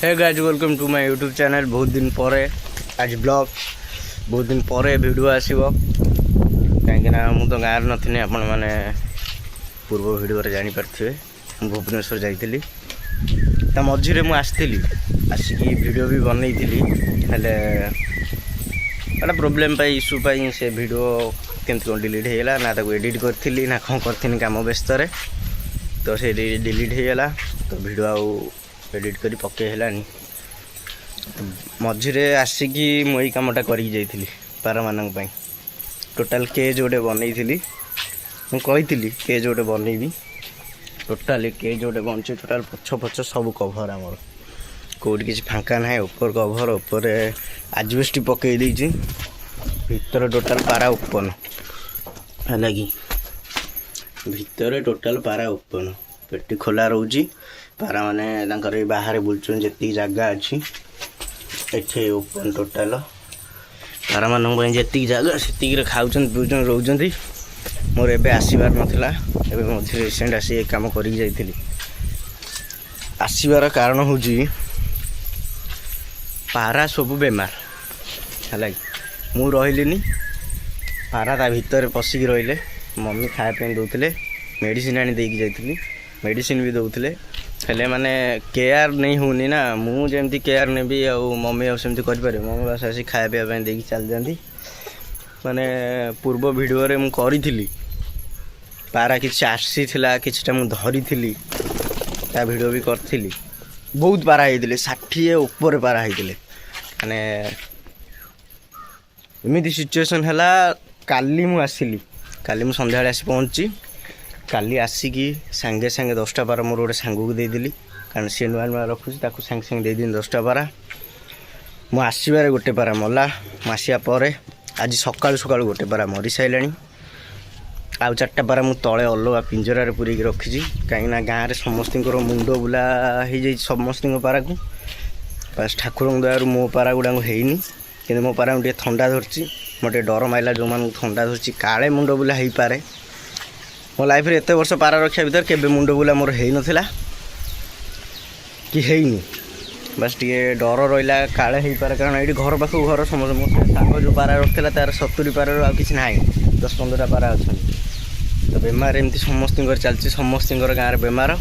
Hey guys welcome to my YouTube channel. बहुत दिन पर आज ब्लॉग बहुत दिन पर वीडियो आसो कहीं मु तो गाँव नी आपण मैंने पूर्व वीडियो जापारे भुवनेश्वर जाइली मझे मुझे आसिक वीडियो भी बनई हेले गोटे प्रोब्लेम इश्यू से वीडियो केमती कौन डिलीट होगा ना एडिट करी ना कौन करी कम व्यस्त तो से डिलीट होगा तो वीडियो आउ एडिट करी पकईलानी मझे आसिक मुझे कमटा करी पारा मानक टोटाल केज गोटे बनई मुझे केज गोटे बनईबी टोटाली केज गोटे बनची टोटाल पछ पछ सब कभर आमर कौटी किसी फांका ना ऊपर कभर उपर आजबेस्ट पकई देछि भीतर टोटाल पारा ओपन है कि भीतर टोटाल पारा ओपन पेटी खोला रोची पारा माने बाहर बुलचुन जी जगह अच्छी एठे ओपन टोटाल पारा मान जी जगह से खाऊन पीछन रोच मोर एबे आसबार नाला एबे मझे रिसेंट आसी काम कर आसबार कारण हूँ पारा सब बेमार है मु रही पारा ता भीतर पशिकी रही मम्मी खायापी दौले मेडिसिन आनी देकी जाइली मेडिसिन भी दौले हेले माने केयर नहीं होनी ना मुझे केयर नेबी आ मम्मी आमती करें मम्मी बस आसी खाया पीवा देकी चल जाती माने पूर्व वीडियो रे मु करी पारा किसी आसी किछटा मु धरी ता वीडियो भी करी बहुत पारा होते 60 ऊपर पारा होते माने एमती सिचुएसन है काली मु आसिली काली मु संध्या आसी पहुँची काली आसिक सांगे सांगे 10टा पारा मोर गोटे सांग को देदेली कारण सी नुआ नुआ रखुची ताकू सांगे सांगे देदी 10टा पारा मु आसबार गोटे पारा मला आसिया पर आज सकाळु सकाळु गोटे पारा मरी सारा आउ 4टा पारा मु तले अलग पिंजरा पूरी रखी कहीं गाँव में समस्त मुंड बुला हो जाए समस्त पारा को बस ठाकुर दयार मो पारा गुड़ा होनी कि मो पारा टे थंडा धरची मोटे डर माइला जो मान थंडा धरची काले मुंड बुला हो पारे मो लाइफ रे एत वर्ष पारा रखा भर केबे मुंड बुला मोर हो नाला कि हैनी बस टे डर रहा काले हो पारे कारण ये घर पाख घर समझ मो साग जो पारा रखा तार 70 पार आ कि ना 10-15टा पारा अच्छा तो बेमार एमती समस्त चलती समस्त गाँव बेमार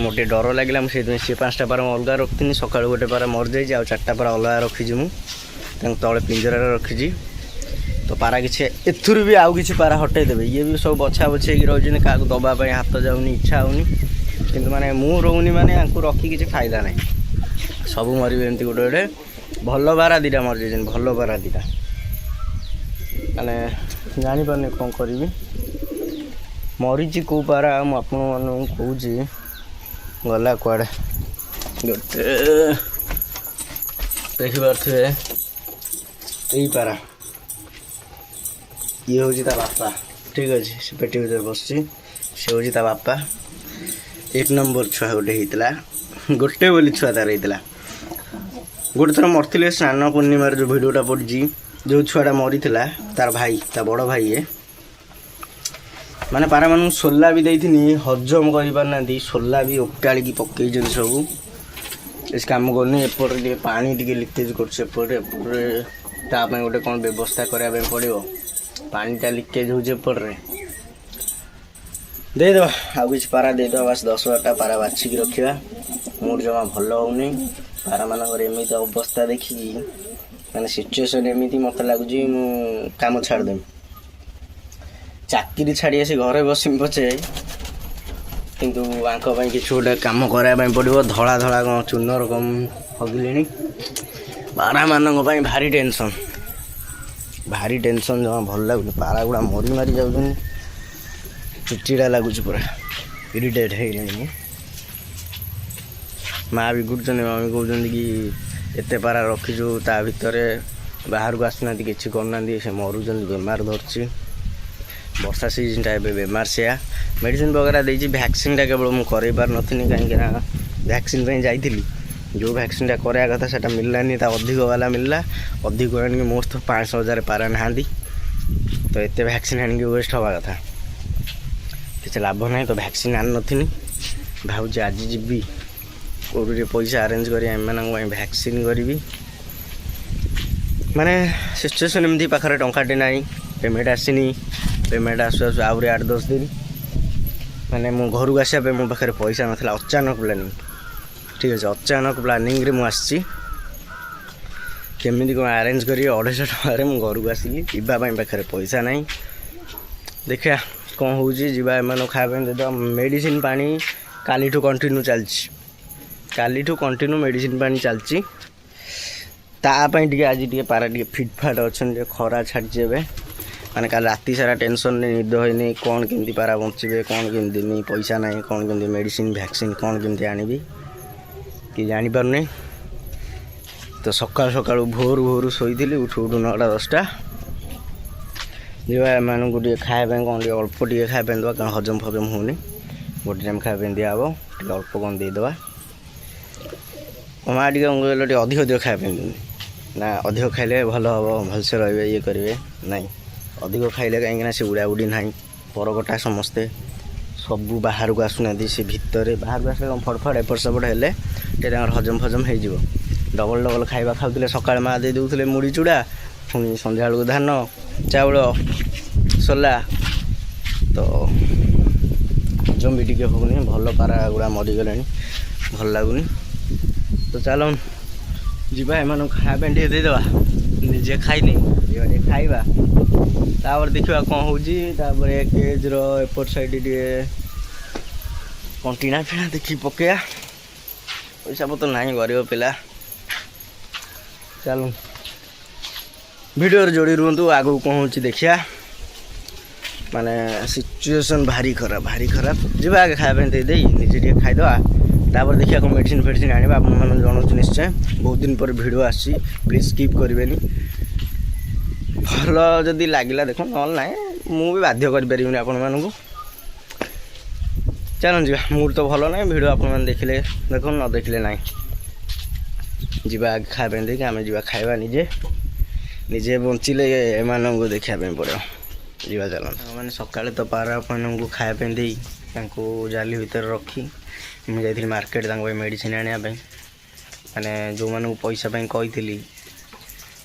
मोटे डर लगे मुझे सी 5टा पारा अलग रखी सका गोटे पारा मर जाइए आ 4टा पारा अलग रखी मुझे तले पिंजरा रखी तो पारा किसी एथुर भी आउ कि पारा हटे देवे ये भी सब बछा बछे रही क्या दबापी हाथ जाऊनी इच्छा होनी कि माने मु रोनी माने रखी किसी फायदा ना सब मरवे एमती गोटे गोटे भल पारा 2टा मर जाए भल पारा 2टा माने जापारे कौन करी मरीची कौ पारा मुझे कौची गला कुआड़े गोटे देखिपे यही पारा ये हूँ बापा ठीक अच्छे से पेटी भर बस सी हूँ बापा 1 नंबर छुआ गोटे होता गोटे बोली छुआ तार होता गोटे थर मरते स्नान पूर्णिमार जो भिडटा पड़ी जो छुआटा मरी तार भाई ता बड़ भाई है माने पारा मान सोला भी देती हजम कर सोला भी उटाड़ी पकई सब इस काम करनी एपटे पानी टे लिकेज करपटे गोटे कौन व्यवस्था करने पड़ो पानीटा लिकेज होपटे देदेव आउ कि पारा देद बस 10-12टा पारा बाछिकी रखा मूड जमा भल होनी पारा मानकर एमती अवस्था देखिकी मैंने सिचुएसन एमती मत लगुच काम छाड़देवी चाकरी छाड़ी आसी घरे बसमी पचे किंतु कि गोटे कम कराया पड़ो धड़ा धड़ा कम चूनर कम हगिले पारा मानक भारी टेंशन जमा भल लगुनि पारा गुड़ा मरी मारी जाऊँ चिड़चिड़ा लगुच पूरा इरिटेट हो माँ भी गुड़ मम्मी कहते कि एत पारा रखीचु ता भितर बाहर को आसना कि करना से मरुच बेमार धरची वर्षा सीजन टाइप बेमार से मेडिसिन वगैरह देती वैक्सीनटा केवल मुझे पार नी कहीं वैक्सीन जाइली जो वैक्सीनटा कराया कथा से मिललानी अधिक वाला मिलला अधिक आनिक मोस्ट 5,000 पारा ना तो एत वैक्सीन आनिक वेस्ट हवा कथा किसी लाभ ना तो वैक्सीन आनी भावुँ आज जी कोटी पैसा अरेंज करी एम भैक्सीन करी माने सिचुएसन एमती पाखे टंकाटे ना पेमेंट आसनी पेमेंट आसु आसु आहरी 8-10 दिन माने मो घर को आसा मो पाखे पैसा नाला अचानक प्लानिंग ठीक अच्छे अचानक प्लानिंग रे मुझे केमी कौन आरेंज कर 250 टकर घर को आसिली जावाई पाखे पैसा ना देखा कौन हो एम खाया मेडिसिन पानी काली कंटिन्यू चली कंटिन्यू मेडिसिन पानी चलती तापाई आज पारा फिटफाट अच्छा खरा छाड़ी माने काल राति सारा टेंशन नहीं निद होनी कौन केमती पारा बचे कौन केमती नहीं पैसा ना कौन केमती मेडिसिन वैक्सीन कौन केमती आनी कि जापारे तो सकाल सकाल भोर भोर शोली उठू उठू 9-10टा जीवा एम खाया कौन अल्प टे खाया दवा कारण हजम फजम होनी गोटे टाइम खाया दिहब अल्प कौन देदेवा माँ टे अधिक अधिक खाया ना अधिक खाइले भल हम भलसे रे ये करेंगे ना अधिक खाइले कहीं से उड़ा उड़ी ना परकटा समस्ते सबू बाहर को आसुना से भितर बाहर को आस फटफट एपट सेपट हेले हजम फजम हो डबल डबल खाଇବା खाऊले सकाळ माँ दे दूसरे मुड़ी चूड़ा पुणी संध्या बेलू धान चाउल सोला तो हजम भी टे होनी भल पारा गुड़ा मरीगले भल लगुनि तो चलो जीवा एम खाया देदेवा निजे खाइनी जीवा खाइबा तापर देखा कौन हो केज एपट साइड टे कौन टीना फिणा देखी पकया पैसा पतर ना गरीब पिला चलो वीडियो जोड़ी रुहतु आगू कौन हो देखिया माने सिचुएसन भारी खराब जीवा आगे खाया दे निजे टे खाईदवा तापर देखिया कौन मेडिसिन फेडिसिन आने आप जनाऊँ निश्चय बहुत दिन पर भिड आसी प्लीज स्किप करेंगे भल जदि लगे देख ना मुझे बाध्य करें आपण चलो जी मूड तो भल ना भिड आप देखिले देख न देखिले ना जीवा आगे खाया देखिए आम जा खाଇବା निजे निजे बंचिले एम देखापी पड़ो जीवा चलो मैंने सका तो पारा आपको खायापी दे जाली भितर रखी मुझे मार्केट मेडिसिन आने माने जो मानू पैसा कही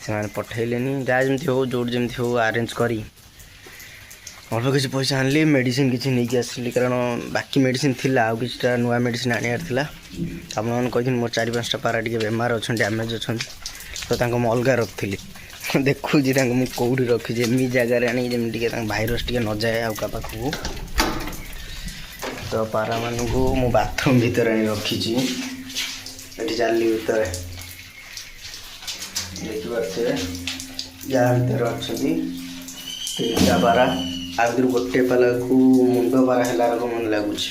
से पठेले जहाँ जमी हो जो जमी हो आरेंज करी अल्प किसी पैसा आनली मेडिसिन किसी नहीं आसली कारण बाकी मेडिसिन थी आउ कि नुआ मेडिसिन आनियार था आपने कही मोर 4-5टा पारा टे बेमार अच्छा डैमेज अच्छा तो मुझे अलग रखी देखुची मुझे कौटी रखी एमि जगार आनी जमी भाईरस टे न जाए आउ का पाखु तो पारा मानू मो बाथरूम भीतर आनी रखी जाली भीतर देखिपे जहाँ भीतर अच्छा 3टा पारा आगे गोटे पाला को मुंड पारा है मन लगुच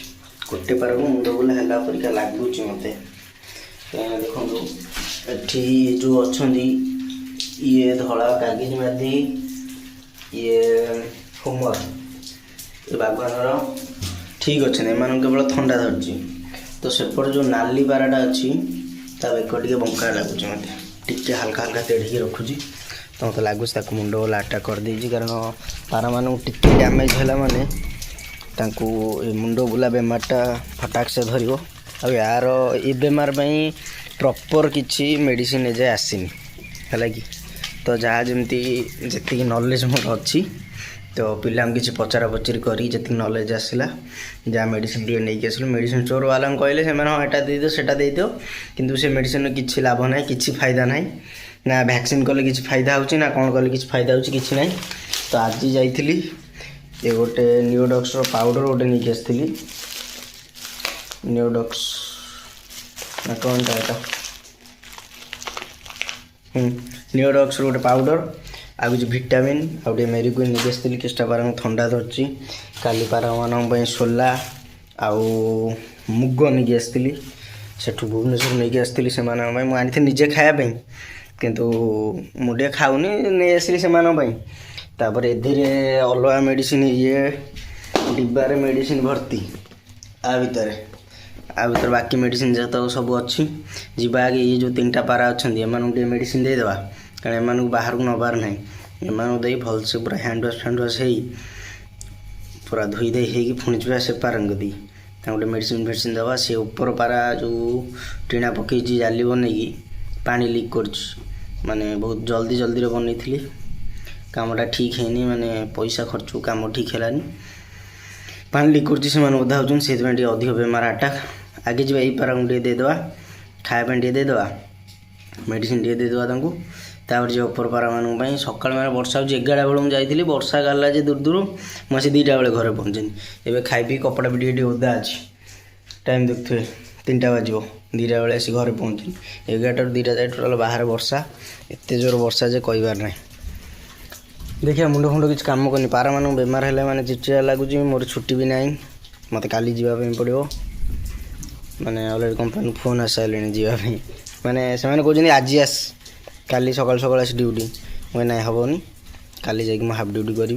गोटे पारा को मुंड बोला है परिका लगुच मत देखो ये जो अच्छा ये धला कागज मादी ये हुमर ये बागवान ठीक अच्छे एम केवल थंडा धरची तो सेपट जो नाली पाराटा अच्छी बेक टे बंका लगुच मत टे हल्का हल्का तेढ़ी रखुची तो मत लगुच मुंड वाला अटैक कर देजी कारण पारा मान टिके डैमेज है माने मुंड बुला बेमारटा फटाक से धर यार ये बेमार प्रॉपर किसी मेडिसिन एजाए आसनी है कि तो जहाँ जमती जी नॉलेज मोर अच्छी तो पिला किसी पचरा पचरी करी जी नॉलेज आसला जहाँ मेडिसिन टे नहीं आसल मेडिसिन स्टोर वाला कहले से यहाँ दे सेटा दे दियो किंतु से मेडिसिन किसी लाभ ना कि फायदा ना ना वैक्सीन कले किसी फायदा हो ना कौन कले किसी फायदा हो कि ना तो आज जाइली ये गोटे नियोडक्स पाउडर गोटे नहीं आसती नियोडक्स ना कौन टा नियोडक्स गोटे पाउडर आ कुछ भिटामिन आगे मेरिक्विन नहीं आसती किसटा पारा थंडा धरची काली पारा मान सोला आउ मुग नहीं आसती सेठू भुवनेश्वर नहीं आसती से आनी निजे खायापी किंतु मुझे खाऊनी नहीं आसली से तापर एधिरे अलगा मेडिसिन ये डिब्बारे मेडिसिन भर्ती आ भीतर बाकी मेडिसिन जत सब अच्छी जीवा आगे ये जो 3टा पारा अच्छा एम मेडिसिन देदेवा कारण एम बाहर को नबार ना एम दे भलसे पूरा हैंड वाश हो पूरा धोई दे पुणी जा से पारा दी गोटे मेडिसिन फेडिसिन दवा सी ऊपर पारा जो टीना पकई जाली बनई पानी लीक कर माने बहुत जल्दी जल्दी बनई थी कामटा ठीक है माने पैसा खर्च काम ठीक है पानी लीक कर ओधा होती अधिक बेमार अटैक आगे जी पारा को देदेवा खायापी टे देदेवा मेडिसिन टे देदेवा तापर जो अपर पारा मानी सका मैंने वर्षा हो 11 बेलू जाइली वर्षा गला जे दूर दूर मुझे 2टा बेले घरे पहुँचे एवं खाई पी कपड़ा भी टे ओदा अच्छी टाइम देखुए 3टा बाजो 2टा बेले आसी घरे पहुँचे 11टार 2टा जाए टोटाल बाहर वर्षा एत जोर वर्षा जे कहबार ना देखिए मुंड फुंड किसी कम करनी पारा मान बेमार है मैंने चिड़चिड़ा लगुच मोर छुट्टी भी ना मत काली जावाई पड़ो मैंने अलरेडी कंपनी फोन आस सारे जावाई मैंने से कहते आज आस काली सकाल सकाल आस ड्यूटी मैं ना हेनी काली जाकि हाफ ड्यूटी करी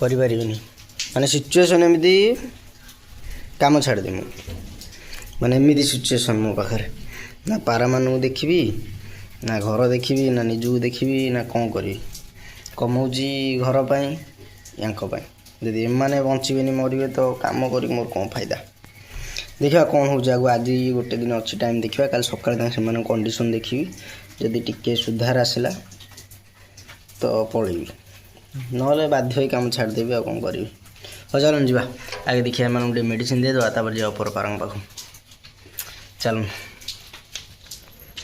माने सिचुएसन एमती काम छाड़दे माने एमती सिचुएसन मो पाखे ना पारा मान देखी ना घर देखी ना निजू देखी ना कौन करी कमाऊँगी घर पाई यदि एमाने बचे मरवे तो काम कर मोर कौन फायदा देखा कौन हो आगो आज गोटे दिन अच्छी टाइम देखा कल सकाल से कंडीशन देखी जदि टिके सुधार आसला तो पलैबी ना बाध्य काम छाड़देवी आ कौन करी चलन जी आगे देखिए एम गोटे मेडिसिन देदेवा तापर जा अपर पारा पाख चल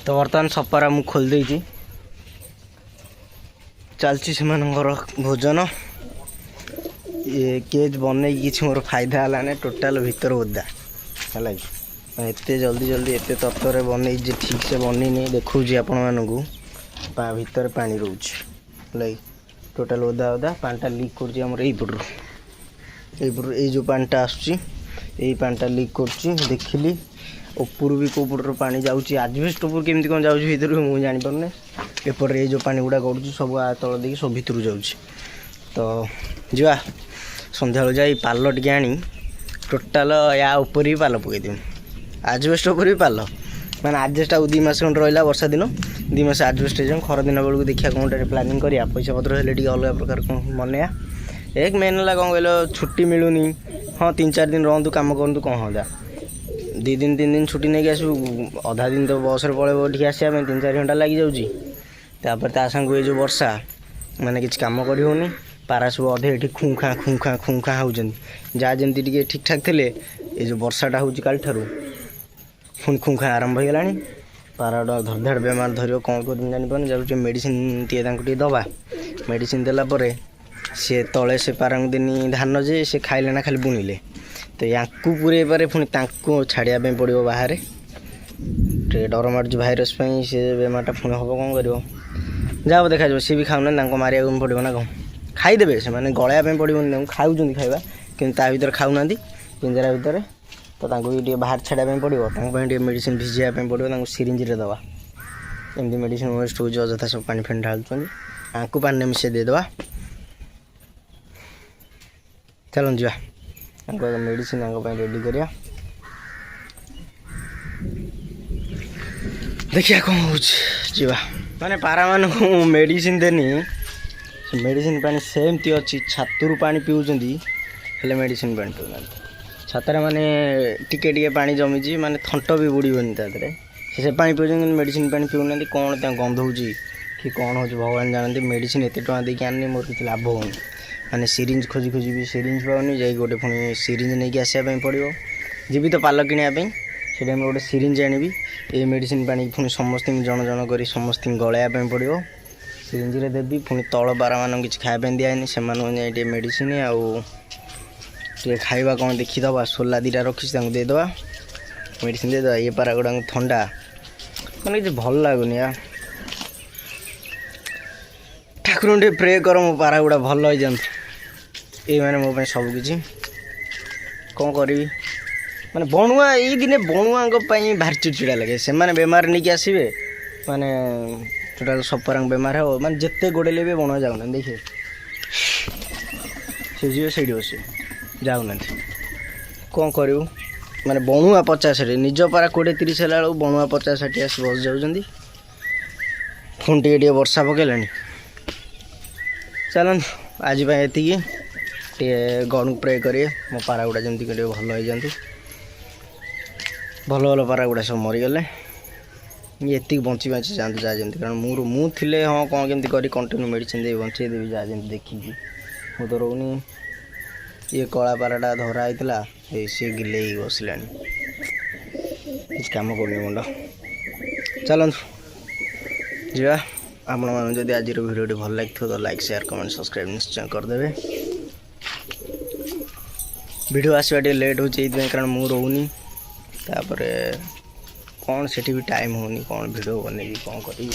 तो बर्तमान सपारा मुझे खोलदे चलती से भोजन ये केज बन कि मोर फायदा है टोटाल भीतर ओदा है एत जल्दी जल्दी एत तत्वर बन ठीक से बननी देखा आपण भीतर पानी रोच है टोटाल ओदा ओदा पानीटा लीक करपटू ये जो पानीटा आसटा लीक कर देखिली ऊपर भी कौ पटर पानी जाऊँगी आजबेस्ट ऊपर केमती कौन जाऊँ भर मुझे जापे एपटे ये जो पानी गुड़ा गड़ुच सब तल देखिए सब भितर जाऊँगी तो जा सन्ध्या जा पाल टे आनी टोटाल या ऊपर ही पाल पकईदेवी आजबेस्ट ऊपर भी पाल मैंने आजबेस्ट आउ 2 मास खंड रहा वर्षा दिन 2 मास आजबेस्ट हो खरा दिन बेलू देखा कौन प्लानिंग करा पैसा पत्र है अलग प्रकार कौन मनया एक मेन है कौन कह छुट्टी मिलूनी हाँ 3-4 दिन रुँ कम करूँ कौन होता 2 दिन 3 दिन छुट्टी नहीं आसू अधा दिन तो बस पलैब ठीक आसा 3-4 घंटा लग जाऊँगी ता सांग ये जो वर्षा मैंने किसी कम कर पारा सब अधे ये खुंखा होती जहाँ जमी टे ठीक ठाक थे ये जो वर्षाटा हूँ काल ठार पुणी खुंखा आरंभ हो गला पारा धड़धाड़ बेमार धर कौन कर जापार जाऊँ मेडिसिन टे दवा मेडिसिन देलापर सी तले से पारा देनी धान जे से खाइले ना खाली बुणिले तो या पूरे पारे पुणी छाड़िया पड़ो बाहर डर मार्च भाईरस से बेमारटा पुणी हम कौन कर जाओ देखा सी भी खाऊना मारे पड़ो ना कौन खाईदे से मैंने गलाया पड़ो खाऊँ खाଇବା କିନ୍ତୁ ତା ଭିତରେ ଖାଉନାହାନ୍ତି ପିଞ୍ଜରା ଭିତରେ ତ ତାଙ୍କୁ ବି ଟିକେ ବାହାର ଛାଡ଼ିବା ପାଇଁ ପଡ଼ିବ ତାଙ୍କ ପାଇଁ ଟିକେ ମେଡ଼ିସିନ ଭିଜିବା ପାଇଁ ପଡ଼ିବ ତାଙ୍କୁ ସିରିଞ୍ଜରେ ଦେବା ଏମିତି ମେଡ଼ିସିନ ୱେଷ୍ଟ ହେଉଛି ଅଯଥା ସବୁ ପାଣି ଫାଣି ଢାଳୁଛନ୍ତି ଆଙ୍କୁ ପାଣିରେ ମିଶାଇ ଦେଇଦେବା ଚାଲନ୍ତୁ ଯିବା ତାଙ୍କ ମେଡ଼ିସିନ ତାଙ୍କ ପାଇଁ ରେଡ଼ି କରିବା ଦେଖିବା କ'ଣ ହେଉଛି ଯିବା ମାନେ ପାରାମାନଙ୍କୁ ମେଡ଼ିସିନ ଦେନି मेडिसिन पानी सेमती अच्छी छातरू पानी पिउछंती हेले मेडिसिन पानी पिउनांती छातारे माने टिके टिके पानी जमीची माने थंट भी बुड़ीबनी तादरे से पानी पिउछंती मेडिसिन पानी पिउनांती कौन त्या गंध होची कि कौन होची भगवान जानते मेडिसिन एते टका देके आनी मोर किछ लाभ होनी माने सिरिंज खोजी खोजी भी सिरिंज पाउनी जाई गोटे पुणी सिरिंज नहीं आसिया ପାଇଁ पड़िबो जीबी तो पाल किनिया ପାଇଁ से टाइम गोटे सिरिंज आनिबी ए मेडिसिन पानी पुणी समस्त जन जन करी समस्त गलाया ପାଇଁ पड़िबो सिरिंज रे देवी पुणी तल बारा मान किसी खाया दिखानी से मेडिसिन आउ खाଇବା कौन देखीदबा सोला 2टा रखी देदेवा मेडिसिन देदेवा ये पारा गुड़ा थंडा मैंने किसी भल लगुनि यार ठाकुर टे प्रे कर मो पारा गुड़ा भल हो जात ये मैंने मो सबकि कौन करी माने बणुआ ये दिने बणुआ भारी चिड़चिड़ा लगे से माने बेमार नहीं आसबे माने टोटाल सपारंग बेमार हो माने जिते गोड़े भी बणुआ जाऊना देखिए से जी से बस जाऊना कौन करूँ माने बणुआ 50 निज पारा 20-30 है बणुआ 50-60 आस बस जाऊँ पुणी टे वर्षा पकड़ा चल आज ये गण प्रे करें मो पारा गुड़ा जमी भल हो जातु ଭଲ ଭଲ ପାରା ଗୁଡ଼ା ସବୁ ମରିଗଲେ। ଏତିକି ବଞ୍ଚି ଯାଆନ୍ତୁ ଯାହା ଯେମିତି, କାରଣ ମୁଁ ଥିଲେ ହଁ କ'ଣ କେମିତି କରି କଣ୍ଟିନ୍ୟୁ ମେଡ଼ିସିନ୍ ଦେଇ ବଞ୍ଚେଇ ଦେବି ଯାହା ଯେମିତି ଦେଖିକି। ମୁଁ ତ ରହୁନି। ଇଏ କଳା ପାରାଟା ଧରା ହେଇଥିଲା, ସିଏ ଗିଲେଇ ବସିଲାଣି, କିଛି କାମ କରୁନି ମୁଣ୍ଡ। ଚାଲନ୍ତୁ ଯିବା। ଆପଣମାନଙ୍କୁ ଯଦି ଆଜିର ଭିଡ଼ିଓଟି ଭଲ ଲାଗିଥିବ ତ ଲାଇକ୍ ସେୟାର କମେଣ୍ଟ ସବସ୍କ୍ରାଇବ୍ ନିଶ୍ଚୟ କରିଦେବେ। ଭିଡ଼ିଓ ଆସିବା ଟିକେ ଲେଟ୍ ହେଉଛି ଏଇଥିପାଇଁ, କାରଣ ମୁଁ ରହୁନି। ତାପରେ କ'ଣ ସେଠି ବି ଟାଇମ୍ ହେଉନି, କ'ଣ ଭିଡ଼ିଓ ବନେଇବି, କ'ଣ କରିବି।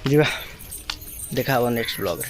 ଯିବା, ଦେଖା ହେବ ନେକ୍ସଟ ବ୍ଲଗ୍ରେ।